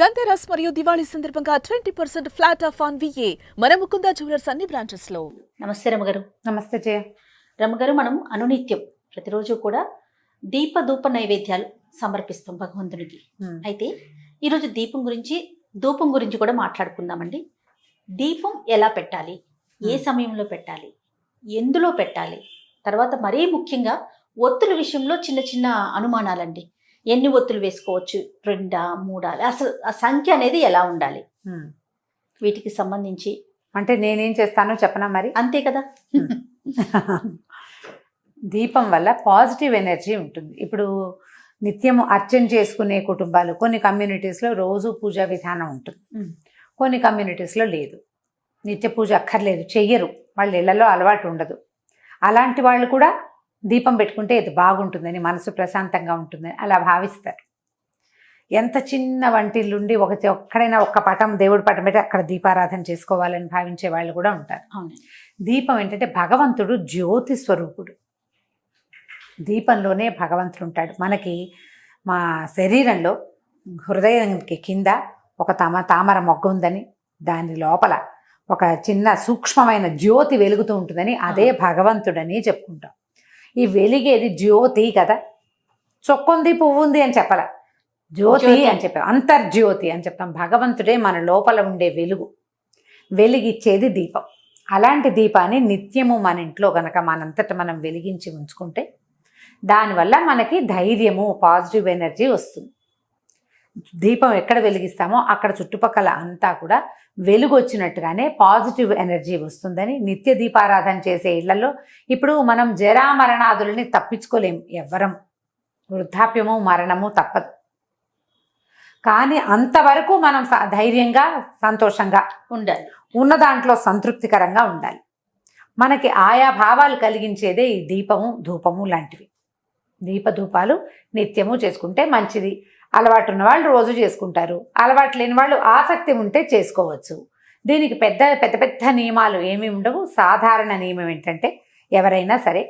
ధన్తెరస్ మరియు దివాళీ సందర్భంగా 20% flat of on VA మన ముకుందా జ్యువెలర్స్ అన్ని బ్రాంచెస్ లో. నమస్తే రమగారు. నమస్తే జయ. రమగారు, మనం అనునిత్యం ప్రతిరోజు కూడా ధూప నైవేద్యాలు సమర్పిస్తాం భగవంతునికి. అయితే ఈరోజు ధూపం గురించి కూడా మాట్లాడుకుందామండి. దీపం ఎలా పెట్టాలి, ఏ సమయంలో పెట్టాలి, ఎందులో పెట్టాలి, తర్వాత మరీ ముఖ్యంగా ఒత్తుల విషయంలో చిన్న చిన్న అనుమానాలండి. ఎన్ని ఒత్తులు వేసుకోవచ్చు, 2 3, అసలు ఆ సంఖ్య అనేది ఎలా ఉండాలి, వీటికి సంబంధించి అంటే నేనేం చేస్తానో చెప్పనా మరి? అంతే కదా. దీపం వల్ల పాజిటివ్ ఎనర్జీ ఉంటుంది. ఇప్పుడు నిత్యము అర్చన చేసుకునే కుటుంబాలు, కొన్ని కమ్యూనిటీస్లో రోజు పూజా విధానం ఉంటుంది, కొన్ని కమ్యూనిటీస్లో లేదు, నిత్య పూజ అక్కర్లేదు, చెయ్యరు, వాళ్ళ ఇళ్లలో అలవాటు ఉండదు. అలాంటి వాళ్ళు కూడా దీపం పెట్టుకుంటే ఇది బాగుంటుందని, మనసు ప్రశాంతంగా ఉంటుందని అలా భావిస్తారు. ఎంత చిన్న వంటిల్లుండి ఒక్కడైనా ఒక్క పటం, దేవుడి పటం పెట్టి అక్కడ దీపారాధన చేసుకోవాలని భావించే వాళ్ళు కూడా ఉంటారు. దీపం ఏంటంటే భగవంతుడు జ్యోతి స్వరూపుడు. దీపంలోనే భగవంతుడు ఉంటాడు. మనకి మా శరీరంలో హృదయానికి కింద ఒక తామర మొగ్గ ఉందని, దాని లోపల ఒక చిన్న సూక్ష్మమైన జ్యోతి వెలుగుతూ ఉంటుందని, అదే భగవంతుడని చెప్పుకుంటాం. ఈ వెలిగేది జ్యోతి కదా, చొక్కుంది పువ్వుంది అని చెప్పాల, జ్యోతి అని చెప్పాం, అంతర్జ్యోతి అని చెప్తాం. భగవంతుడే మన లోపల ఉండే వెలిగిచ్చేది దీపం. అలాంటి దీపాన్ని నిత్యము మన ఇంట్లో గనక మనంతట మనం వెలిగించి ఉంచుకుంటే దానివల్ల మనకి ధైర్యము, పాజిటివ్ ఎనర్జీ వస్తుంది. దీపం ఎక్కడ వెలిగిస్తామో అక్కడ చుట్టుపక్కల అంతా కూడా వెలుగు వచ్చినట్టుగానే పాజిటివ్ ఎనర్జీ వస్తుందని, నిత్య దీపారాధన చేసే ఇళ్లలో ఇప్పుడు మనం జరామరణాదులని తప్పించుకోలేము ఎవ్వరం, వృద్ధాప్యము మరణము తప్పదు. కానీ అంతవరకు మనం ధైర్యంగా సంతోషంగా ఉండాలి, ఉన్న దాంట్లో సంతృప్తికరంగా ఉండాలి. మనకి ఆయా భావాలు కలిగించేదే ఈ దీపము ధూపము లాంటివి. దీపధూపాలు నిత్యము చేసుకుంటే మంచిది. అలవాటు ఉన్న వాళ్ళు రోజు చేసుకుంటారు, అలవాటు లేని వాళ్ళు ఆసక్తి ఉంటే చేసుకోవచ్చు. దీనికి పెద్ద పెద్ద నియమాలు ఏమీ ఉండవు. సాధారణ నియమం ఏంటంటే ఎవరైనా సరే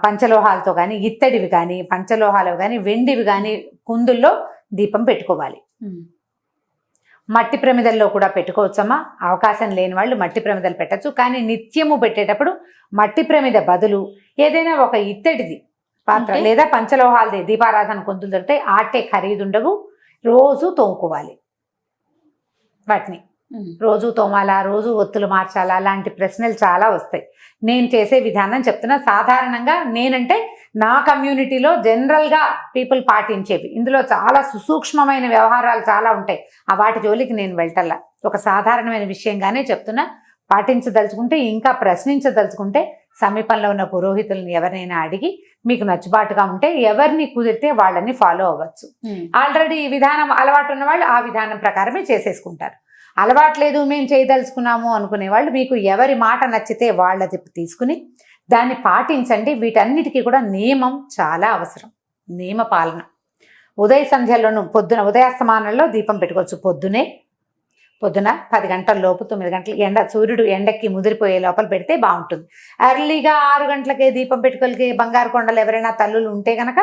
పంచలోహాలతో కానీ, ఇత్తడివి కానీ, పంచలోహాలు కానీ, వెండివి కానీ కుందుల్లో దీపం పెట్టుకోవాలి. మట్టి ప్రమిదల్లో కూడా పెట్టుకోవచ్చమ్మా. అవకాశం లేని వాళ్ళు మట్టి ప్రమిదలు పెట్టచ్చు. కానీ నిత్యము పెట్టేటప్పుడు మట్టి ప్రమిద బదులు ఏదైనా ఒక ఇత్తడిది పాత్ర లేదా పంచలోహాలది దీపారాధన కుందులు దొరికితే ఆటే ఖరీదుండవు. రోజు తోముకోవాలి, వాటిని రోజు తోమాలా, రోజు ఒత్తులు మార్చాలా, అలాంటి ప్రశ్నలు చాలా వస్తాయి. నేను చేసే విధానం చెప్తున్నా. సాధారణంగా నేనంటే నా కమ్యూనిటీలో జనరల్గా పీపుల్ పాటించేవి. ఇందులో చాలా సుసూక్ష్మమైన వ్యవహారాలు చాలా ఉంటాయి. వాటి జోలికి నేను వెళ్ళటల్లా. ఒక సాధారణమైన విషయంగానే చెప్తున్నా. పాటించదలుచుకుంటే, ఇంకా ప్రశ్నించదలుచుకుంటే సమీపంలో ఉన్న పురోహితులను ఎవరినైనా అడిగి మీకు నచ్చుబాటుగా ఉంటే ఎవరిని కుదిరితే వాళ్ళని ఫాలో అవ్వచ్చు. ఆల్రెడీ ఈ విధానం అలవాటు ఉన్న వాళ్ళు ఆ విధానం ప్రకారమే చేసేసుకుంటారు. అలవాట్లేదు, మేము చేయదలుచుకున్నాము అనుకునే వాళ్ళు మీకు ఎవరి మాట నచ్చితే వాళ్ళది తీసుకుని దాన్ని పాటించండి. వీటన్నిటికీ కూడా నియమం చాలా అవసరం, నియమ పాలన. ఉదయ సంధ్యలోను ఉదయాస్తమానంలో దీపం పెట్టుకోవచ్చు. పొద్దున 10 గంటల లోపు, 9 గంటల సూర్యుడు ఎండకి ముదిరిపోయే లోపల పెడితే బాగుంటుంది. ఎర్లీగా 6 గంటలకే దీపం పెట్టుకోలికి బంగారు కొండలు ఎవరైనా తల్లులు ఉంటే కనుక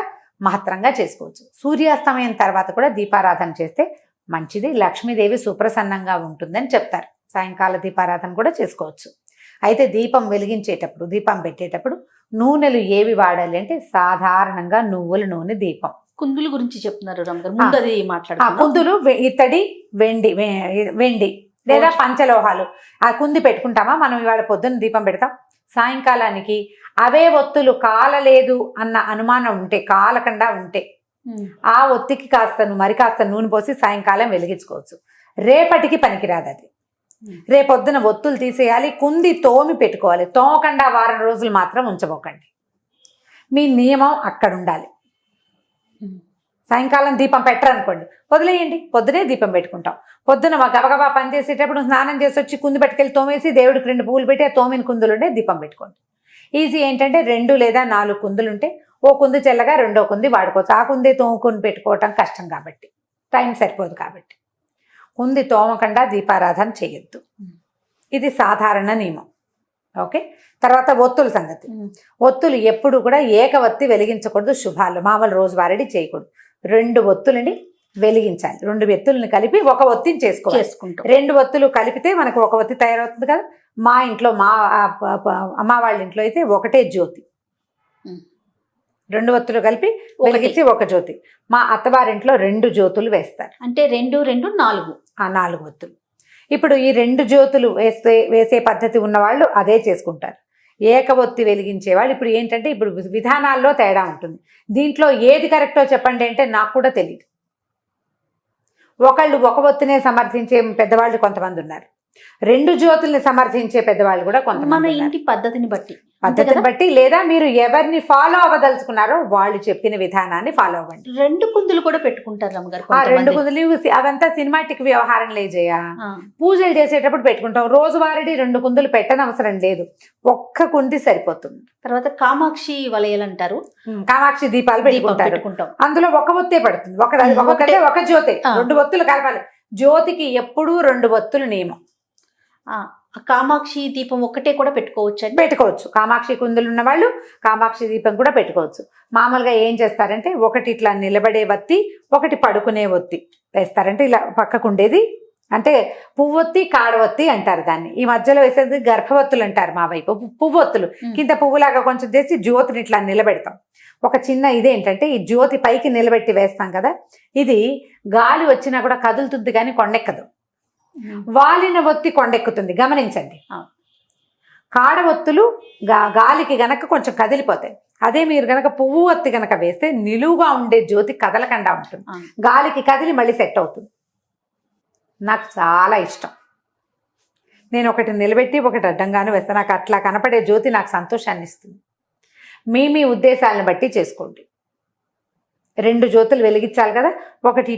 మహత్తరంగా చేసుకోవచ్చు. సూర్యాస్తమయం తర్వాత కూడా దీపారాధన చేస్తే మంచిది. లక్ష్మీదేవి సుప్రసన్నంగా ఉంటుందని చెప్తారు. సాయంకాల దీపారాధన కూడా చేసుకోవచ్చు. అయితే దీపం వెలిగించేటప్పుడు, దీపం పెట్టేటప్పుడు నూనెలు ఏవి వాడాలి అంటే సాధారణంగా నువ్వుల నూనె దీపం. కుందుల గురించి చెప్తున్నారు రమగారు, ముందు అది మాట్లాడుతున్నాం. కుందులు ఇత్తడి, వెండి లేదా పంచలోహాలు. ఆ కుంది పెట్టుకుంటామా మనం? ఇవాళ పొద్దున్న దీపం పెడతాం, సాయంకాలానికి అవే ఒత్తులు కాలలేదు అన్న అనుమానం ఉంటే, కాలకుండా ఉంటే ఆ ఒత్తికి కాస్త నూనె పోసి సాయంకాలం వెలిగించుకోవచ్చు. రేపటికి పనికిరాదు అది. రేపొద్దున ఒత్తులు తీసేయాలి, కుంది తోమి పెట్టుకోవాలి. తోమకుండా వారం రోజులు మాత్రం ఉంచబోకండి. మీ నియమం అక్కడ ఉండాలి. సాయంకాలం దీపం పెట్టరనుకోండి, వదిలేయండి, పొద్దునే దీపం పెట్టుకుంటాం. పొద్దున గబగబా పని చేసేటప్పుడు స్నానం చేసి వచ్చి కుంది పట్టుకెళ్ళి తోమేసి దేవుడికి 2 పువ్వులు పెట్టి ఆ తోమిన కుందులుంటే దీపం పెట్టుకోండి. ఈజీ ఏంటంటే 2 లేదా 4 కుందులుంటే ఓ కుంది చెల్లగా రెండో కుంది వాడుకోవచ్చు. ఆ కుంది తోముకొని పెట్టుకోవటం కష్టం కాబట్టి, టైం సరిపోదు కాబట్టి కుంది తోమకుండా దీపారాధన చేయొద్దు. ఇది సాధారణ నియమం. ఓకే. తర్వాత ఒత్తుల సంగతి. ఒత్తులు ఎప్పుడు కూడా ఏకవత్తి వెలిగించకూడదు. శుభాలు మామూలు రోజువారీ చేయకూడదు. 2 ఒత్తులని వెలిగించాలి. 2 ఒత్తులను కలిపి ఒక ఒత్తిని చేసుకోవాలి. చేసుకుంటాం. 2 ఒత్తులు కలిపితే మనకు ఒక ఒత్తి తయారవుతుంది కదా. మా ఇంట్లో అమ్మ వాళ్ళ ఇంట్లో అయితే ఒకటే జ్యోతి, 2 ఒత్తులు కలిపి వెలిగించి ఒక జ్యోతి. మా అత్తవారింట్లో 2 జ్యోతులు వేస్తారు. అంటే 2 2 4 4 ఒత్తులు. ఇప్పుడు ఈ 2 జ్యోతులు వేసే పద్ధతి ఉన్నవాళ్ళు అదే చేసుకుంటారు. ఏక ఒత్తి వెలిగించే వాళ్ళు ఇప్పుడు ఏంటంటే ఇప్పుడు విధానాల్లో తేడా ఉంటుంది. దీంట్లో ఏది కరెక్టో చెప్పండి అంటే నాకు కూడా తెలియదు. ఒకళ్ళు ఒక ఒత్తినే సమర్థించే పెద్దవాళ్ళు కొంతమంది ఉన్నారు, 2 జ్యోతుల్ని సమర్థించే పెద్దవాళ్ళు కూడా కొంతమంది. మన ఇంటి పద్ధతిని బట్టి లేదా మీరు ఎవరిని ఫాలో అవ్వదలుచుకున్నారో వాళ్ళు చెప్పిన విధానాన్ని ఫాలో అవ్వండి. 2 కుందులు కూడా పెట్టుకుంటారు అమ్మగారు. ఆ 2 కుందులు అవంతా సినిమాటిక్ వ్యవహారం లేజేయా. పూజలు చేసేటప్పుడు పెట్టుకుంటాం. రోజువారీ 2 కుందులు పెట్టనవసరం లేదు, ఒక్క కుంది సరిపోతుంది. తర్వాత కామాక్షి వలయలు అంటారు, కామాక్షి దీపాలు పెట్టుకుంటారు. అందులో ఒక ఒత్తే పడుతుంది, ఒక జ్యోతి. 2 ఒత్తులు కలపాలి. జ్యోతికి ఎప్పుడూ 2 ఒత్తులు నియమం. కామాక్షి దీపం ఒక్కటే కూడా పెట్టుకోవచ్చు. కామాక్షి కుందులు ఉన్న వాళ్ళు కామాక్షి దీపం కూడా పెట్టుకోవచ్చు. మామూలుగా ఏం చేస్తారంటే ఒకటి ఇట్లా నిలబడే ఒత్తి, ఒకటి పడుకునే ఒత్తి వేస్తారంటే ఇలా పక్కకుండేది అంటే పువ్వొత్తి కాడవొత్తి అంటారు దాన్ని. ఈ మధ్యలో వేసేది గర్భవత్తులు అంటారు మా వైపు. పువ్వొత్తులు కింద పువ్వులాగా కొంచెం చేసి జ్యోతిని ఇట్లా నిలబెడతాం. ఒక చిన్న ఇదేంటంటే ఈ జ్యోతి పైకి నిలబెట్టి వేస్తాం కదా, ఇది గాలి వచ్చినా కూడా కదులుతుంది కానీ కొండెక్కదు. వాలిన ఒత్తి కొండెక్కుతుంది, గమనించండి. కాడ ఒత్తులు గాలికి గనక కొంచెం కదిలిపోతాయి. అదే మీరు గనక పువ్వు ఒత్తి గనక వేస్తే నిలువుగా ఉండే జ్యోతి కదలకుండా ఉంటుంది, గాలికి కదిలి మళ్ళీ సెట్ అవుతుంది. నాకు చాలా ఇష్టం. నేను ఒకటి నిలబెట్టి ఒకటి అడ్డంగాను వేస్తాను. నాకు అట్లా కనపడే జ్యోతి నాకు సంతోషాన్ని ఇస్తుంది. మీ ఉద్దేశాలను బట్టి చేసుకోండి. 2 జ్యోతులు వెలిగించాలి కదా, ఒకటి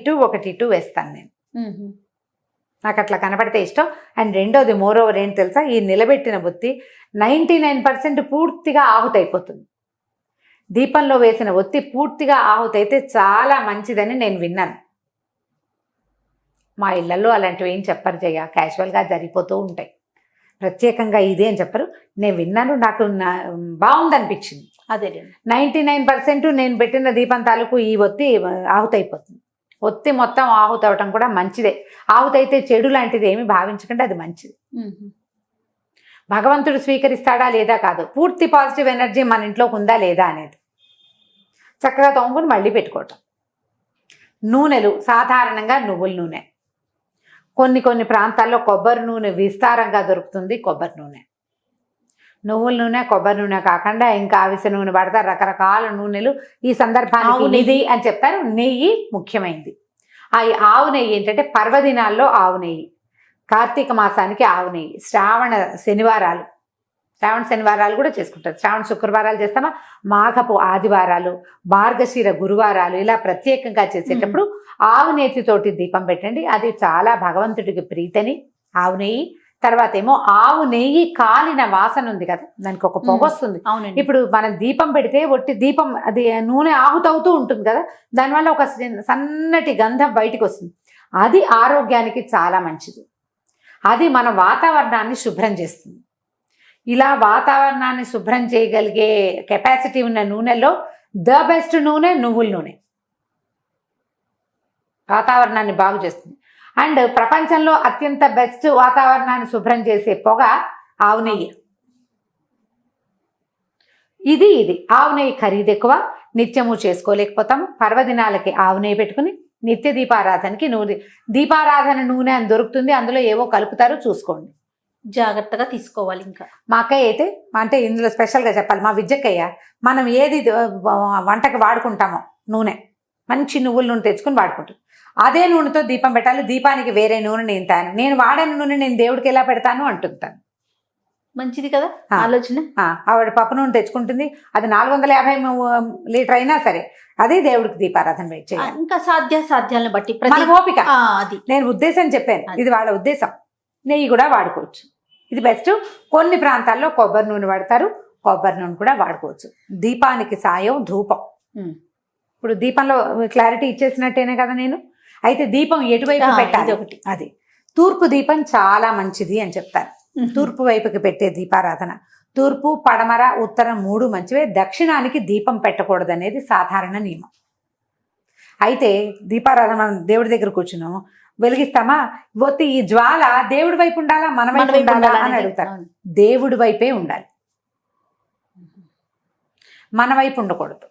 ఇటు వేస్తాను నేను. నాకు అట్లా కనపడితే ఇష్టం. అండ్ రెండోది మోరోవర్ ఏంటి తెలుసా, ఈ నిలబెట్టిన ఒత్తి 99% పూర్తిగా ఆహుతైపోతుంది. దీపంలో వేసిన ఒత్తి పూర్తిగా ఆహుతైతే చాలా మంచిదని నేను విన్నాను. మా ఇళ్లలో అలాంటివి ఏం చెప్పరు జయ, క్యాజువల్గా జరిగిపోతూ ఉంటాయి. ప్రత్యేకంగా ఇదే అని చెప్పరు. నేను విన్నాను, నాకు బాగుందనిపించింది. అదే 99% నేను పెట్టిన దీపం తాలూకు ఈ ఒత్తి ఆహుతైపోతుంది. ఒత్తి మొత్తం ఆహుతవటం కూడా మంచిదే. ఆహుతైతే చెడు లాంటిది ఏమి భావించకండి, అది మంచిది. భగవంతుడు స్వీకరిస్తాడా లేదా కాదు, పూర్తి పాజిటివ్ ఎనర్జీ మన ఇంట్లోకి ఉందా లేదా అనేది చక్కగా తోముకుని మళ్ళీ పెట్టుకోవటం. నూనెలు సాధారణంగా నువ్వుల నూనె, కొన్ని ప్రాంతాల్లో కొబ్బరి నూనె విస్తారంగా దొరుకుతుంది. కొబ్బరి నూనె, నువ్వుల నూనె, కొబ్బరి నూనె కాకుండా ఇంకా అవిసె నూనె పడతారు, రకరకాల నూనెలు. ఈ సందర్భానికి ఇది అని చెప్తారు. నెయ్యి ముఖ్యమైనది. ఆవు నెయ్యి ఏంటంటే పర్వదినాల్లో ఆవు నెయ్యి, కార్తీక మాసానికి ఆవు నెయ్యి, శ్రావణ శనివారాలు కూడా చేసుకుంటారు. శ్రావణ శుక్రవారాలు చేస్తామా, మాఘపు ఆదివారాలు, మార్గశిర గురువారాలు ఇలా ప్రత్యేకంగా చేసేటప్పుడు ఆవు నేతితోటి దీపం పెట్టండి. అది చాలా భగవంతుడికి ప్రీతని. ఆవు నెయ్యి తర్వాత ఏమో ఆవు నెయ్యి కాలిన వాసన ఉంది కదా, దానికి ఒక పొగ వస్తుంది. ఇప్పుడు మనం దీపం పెడితే ఒట్టి దీపం అది నూనె ఆహుతవుతూ ఉంటుంది కదా, దానివల్ల ఒక సన్నటి గంధం బయటికి వస్తుంది. అది ఆరోగ్యానికి చాలా మంచిది. అది మన వాతావరణాన్ని శుభ్రం చేస్తుంది. ఇలా వాతావరణాన్ని శుభ్రం చేయగలిగే కెపాసిటీ ఉన్న నూనెలో ద బెస్ట్ నూనె నువ్వుల నూనె. వాతావరణాన్ని బాగు చేస్తుంది. అండ్ ప్రపంచంలో అత్యంత బెస్ట్ వాతావరణాన్ని శుభ్రం చేసే పొగ ఆవు నెయ్యి. ఇది ఆవు నెయ్యి ఖరీదు ఎక్కువ, నిత్యము చేసుకోలేకపోతాము. పర్వదినాలకి ఆవు నెయ్యి పెట్టుకుని నిత్య దీపారాధనకి దీపారాధన నూనె అని దొరుకుతుంది, అందులో ఏవో కలుపుతారో చూసుకోండి, జాగ్రత్తగా తీసుకోవాలి. ఇంకా మా అక్కయ్య అయితే అంటే ఇందులో స్పెషల్గా చెప్పాలి, మా విజ్జక్కయ్య మనం ఏది వంటకి వాడుకుంటామో నూనె మంచి నువ్వుల నూనె తెచ్చుకుని వాడుకుంటాం. అదే నూనెతో దీపం పెట్టాలి. దీపానికి వేరే నూనె నేను వాడిన నూనె నేను దేవుడికి ఎలా పెడతాను అంటుంటాను. మంచిది కదా ఆలోచన. ఆవిడ పప్పు నూనె తెచ్చుకుంటుంది, అది 450 లీటర్ అయినా సరే అదే దేవుడికి దీపారాధన చేయాలి. ఇంకా సాధ్యాలను బట్టి మన ఓపిక. అది నేను ఉద్దేశం చెప్పాను, ఇది వాళ్ళ ఉద్దేశం. నెయ్యి కూడా వాడుకోవచ్చు, ఇది బెస్ట్. కొన్ని ప్రాంతాల్లో కొబ్బరి నూనె వాడతారు, కొబ్బరి నూనె కూడా వాడుకోవచ్చు. దీపానికి సాయం ధూపం. ఇప్పుడు దీపంలో క్లారిటీ ఇచ్చేసినట్టేనే కదా నేను. అయితే దీపం ఎటువైపు పెట్టాలి ఒకటి, అది తూర్పు దీపం చాలా మంచిది అని చెప్తారు. తూర్పు వైపుకి పెట్టే దీపారాధన. తూర్పు, పడమర, ఉత్తరం 3 మంచివే. దక్షిణానికి దీపం పెట్టకూడదు అనేది సాధారణ నియమం. అయితే దీపారాధన మనం దేవుడి దగ్గర కూర్చున్నాం, వెలిగిస్తామా, ఒత్తి ఈ జ్వాల దేవుడి వైపు ఉండాలా మన వైపు ఉండాలా అని అడుగుతారు. దేవుడి వైపే ఉండాలి, మన వైపు ఉండకూడదు.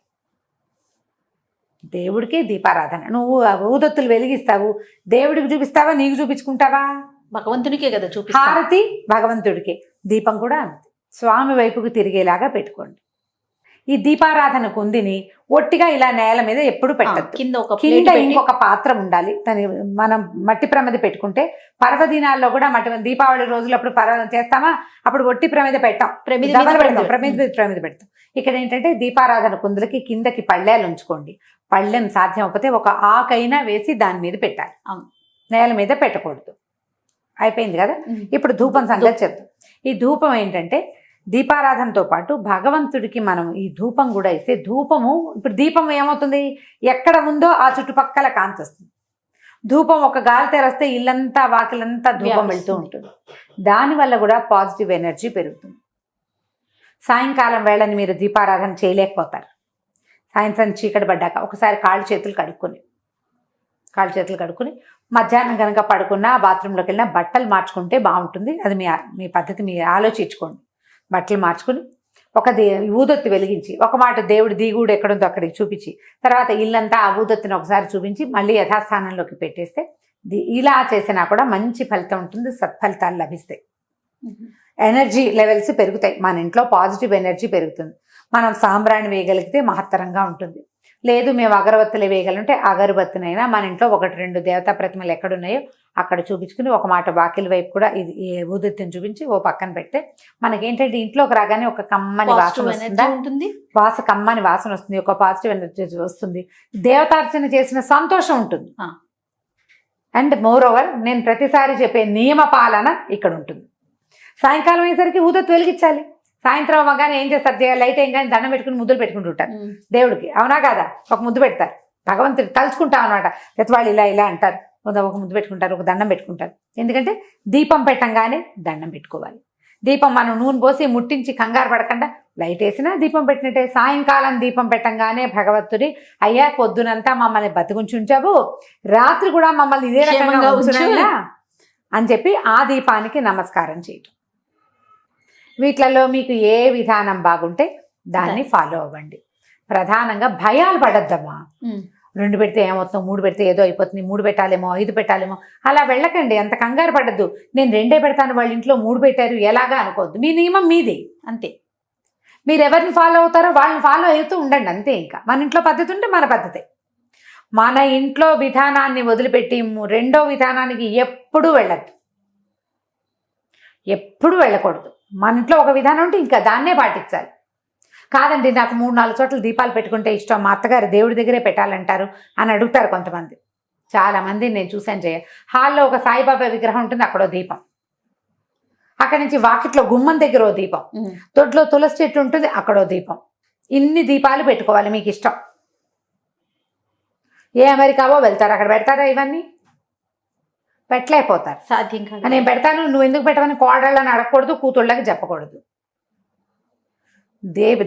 దేవుడికి దీపారాధన. నువ్వు ఊదొత్తులు వెలిగిస్తావు, దేవుడికి చూపిస్తావా, నీకు చూపించుకుంటావా? భగవంతునికే కదా హారతి భగవంతుడికి, దీపం కూడా అంతే స్వామి వైపుకు తిరిగేలాగా పెట్టుకోండి. ఈ దీపారాధన కుందిని ఒట్టిగా ఇలా నేల మీద ఎప్పుడు పెట్టద్దు. కింద ఇంకొక పాత్ర ఉండాలి. మనం మట్టి ప్రమిద పెట్టుకుంటే పర్వదినాల్లో కూడా దీపావళి రోజులప్పుడు చేస్తామా, అప్పుడు ఒట్టి ప్రమిద పెట్టాం, ప్రమిద పెడతాం. ఇక్కడ ఏంటంటే దీపారాధన కుందులకి కిందకి పళ్ళేలు ఉంచుకోండి. పళ్ళెం సాధ్యం అవ్వకపోతే ఒక ఆకైనా వేసి దాని మీద పెట్టాలి, నేల మీద పెట్టకూడదు. అయిపోయింది కదా. ఇప్పుడు ధూపం సంగతి చెప్తాం. ఈ ధూపం ఏంటంటే దీపారాధనతో పాటు భగవంతుడికి మనం ఈ ధూపం కూడా ఇస్తే, ధూపము ఇప్పుడు దీపం ఏమవుతుంది, ఎక్కడ ఉందో ఆ చుట్టుపక్కల కాంతి వస్తుంది. ధూపం ఒక గాలి తెరస్తే ఇల్లంతా వాకిలంతా ధూపం వెళ్తూ ఉంటుంది. దానివల్ల కూడా పాజిటివ్ ఎనర్జీ పెరుగుతుంది. సాయంకాలం వేళని మీరు దీపారాధన చేయలేకపోతారు. సాయంత్రం చీకటి పడ్డాక ఒకసారి కాళ్ళు చేతులు కడుక్కుని మధ్యాహ్నం కనుక పడుకున్నా, బాత్రూంలోకి వెళ్ళినా బట్టలు మార్చుకుంటే బాగుంటుంది. అది మీ పద్ధతి మీరు ఆలోచించుకోండి. బట్టలు మార్చుకుని ఒక ఊదొత్తి వెలిగించి, ఒక మాట దేవుడి దిగుడు ఎక్కడుందో అక్కడికి చూపించి, తర్వాత ఇల్లంతా ఆ ఊదొత్తిని ఒకసారి చూపించి మళ్ళీ యథాస్థానంలోకి పెట్టేస్తే ఇలా చేసినా కూడా మంచి ఫలితం ఉంటుంది, సత్ఫలితాలు లభిస్తాయి. ఎనర్జీ లెవెల్స్ పెరుగుతాయి, మన ఇంట్లో పాజిటివ్ ఎనర్జీ పెరుగుతుంది. మనం సాంబ్రాణి వేయగలిగితే మహత్తరంగా ఉంటుంది. లేదు మేము అగరబత్తులు వేయగలంటే అగరబత్తినైనా మన ఇంట్లో 1-2 దేవతా ప్రతిమలు ఎక్కడున్నాయో అక్కడ చూపించుకుని ఒక మాట వాకిలి వైపు కూడా ఇది ఊదొత్తిని చూపించి ఓ పక్కన పెడితే మనకేంటంటే ఇంట్లోకి రాగానే ఒక కమ్మని వాసన వస్తుంది, కమ్మని వాసన వస్తుంది, ఒక పాజిటివ్ ఎనర్జీ వస్తుంది, దేవతార్చన చేసిన సంతోషం ఉంటుంది. అండ్ మోర్ ఓవర్ నేను ప్రతిసారి చెప్పే నియమ పాలన ఇక్కడ ఉంటుంది. సాయంకాలం అయ్యేసరికి ఊదొత్తి వెలిగించాలి. సాయంత్రం అవ్వగానే ఏం చేస్తారు, లైట్ ఏం కానీ దండం పెట్టుకుని ముద్దులు పెట్టుకుంటుంటారు దేవుడికి, అవునా కాదా? ఒక ముద్దు పెడతారు, భగవంతుడు తలుచుకుంటాం అనమాట. ప్రతి వాళ్ళు ఇలా అంటారు, ఒక ముద్దు పెట్టుకుంటారు, ఒక దండం పెట్టుకుంటారు. ఎందుకంటే దీపం పెట్టంగానే దండం పెట్టుకోవాలి. దీపం మనం నూనె పోసి ముట్టించి కంగారు పడకుండా లైట్ వేసినా దీపం పెట్టినట్టే. సాయంకాలం దీపం పెట్టంగానే భగవంతుడి, అయ్యా పొద్దునంతా మమ్మల్ని బతికుంచుంచావు, రాత్రి కూడా మమ్మల్ని ఇదే రకంగా ఉంచునైనా అని చెప్పి ఆ దీపానికి నమస్కారం చేయటం. వీటిలలో మీకు ఏ విధానం బాగుంటే దాన్ని ఫాలో అవ్వండి. ప్రధానంగా భయాలు పడద్దమ్మా. 2 పెడితే ఏమవుతుందో, 3 పెడితే ఏదో అయిపోతుంది, 3 పెట్టాలేమో, 5 పెట్టాలేమో, అలా వెళ్ళకండి. అంత కంగారు పడద్దు. నేను 2 పెడతాను, వాళ్ళ ఇంట్లో 3 పెట్టారు ఎలాగా అనుకోవద్దు. మీ నియమం మీది అంతే. మీరు ఎవరిని ఫాలో అవుతారో వాళ్ళని ఫాలో అవుతూ ఉండండి అంతే. ఇంకా మన ఇంట్లో పద్ధతి ఉంటే మన పద్ధతే. మన ఇంట్లో విధానాన్ని వదిలిపెట్టి రెండో విధానానికి ఎప్పుడూ వెళ్ళద్దు, ఎప్పుడు వెళ్ళకూడదు. మన ఇంట్లో ఒక విధానం ఉంటే ఇంకా దాన్నే పాటించాలి. కాదండి నాకు 3-4 చోట్ల దీపాలు పెట్టుకుంటే ఇష్టం, మా అత్తగారు దేవుడి దగ్గరే పెట్టాలంటారు అని అడుగుతారు కొంతమంది. చాలామంది నేను చూశాను. హాల్లో ఒక సాయిబాబా విగ్రహం ఉంటుంది, అక్కడో దీపం. అక్కడి నుంచి వాకిట్లో గుమ్మం దగ్గర ఓ దీపం, తొడ్లో తులసి చెట్టు ఉంటుంది, అక్కడో దీపం. ఇన్ని దీపాలు పెట్టుకోవాలి మీకు ఇష్టం. ఏ అమెరికావో వెళ్తారు, అక్కడ పెడతారా? ఇవన్నీ పెట్టలేకపోతారు, సాధ్యం కాదు. నేను పెడతాను, నువ్వు ఎందుకు పెట్టమని కోడళ్ళని అడగకూడదు, కూతుళ్ళకి చెప్పకూడదు.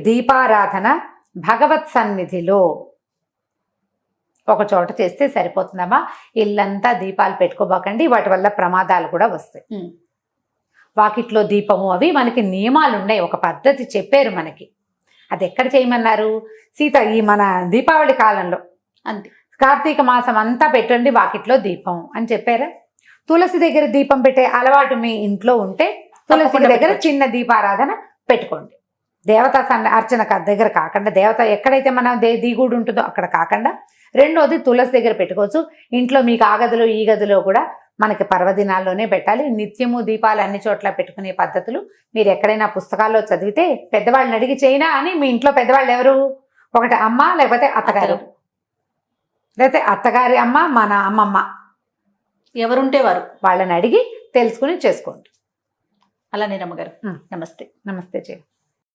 దీపారాధన భగవత్ సన్నిధిలో ఒక చోట చేస్తే సరిపోతుందమ్మా. ఇల్లంతా దీపాలు పెట్టుకోబాకండి, వాటి వల్ల ప్రమాదాలు కూడా వస్తాయి. వాకిట్లో దీపము అవి మనకి నియమాలు ఉన్నాయి, ఒక పద్ధతి చెప్పారు మనకి. అది ఎక్కడ చేయమన్నారు? ఈ మన దీపావళి కాలంలో అంతే, కార్తీక మాసం అంతా పెట్టండి వాకిట్లో దీపం అని చెప్పారా? తులసి దగ్గర దీపం పెట్టే అలవాటు మీ ఇంట్లో ఉంటే తులసి దగ్గర చిన్న దీపారాధన పెట్టుకోండి. దేవతా అర్చన దగ్గర కాకుండా, దేవత ఎక్కడైతే మన దిగుడు ఉంటుందో అక్కడ కాకుండా, రెండోది తులసి దగ్గర పెట్టుకోవచ్చు. ఇంట్లో మీకు ఆ గదిలో ఈ గదిలో కూడా మనకి పర్వదినాల్లోనే పెట్టాలి. నిత్యము దీపాలు అన్ని చోట్ల పెట్టుకునే పద్ధతులు మీరు ఎక్కడైనా పుస్తకాల్లో చదివితే పెద్దవాళ్ళని అడిగి చేయనా అని. మీ ఇంట్లో పెద్దవాళ్ళు ఎవరు? ఒకటి అమ్మ, లేకపోతే అత్తగారు, లేకపోతే అత్తగారి అమ్మ, మన అమ్మమ్మ, ఎవరుంటే వారు వాళ్ళని అడిగి తెలుసుకుని చేసుకోండి. అలానే రమ్మగారు, నమస్తే. నమస్తే చెయ్యి.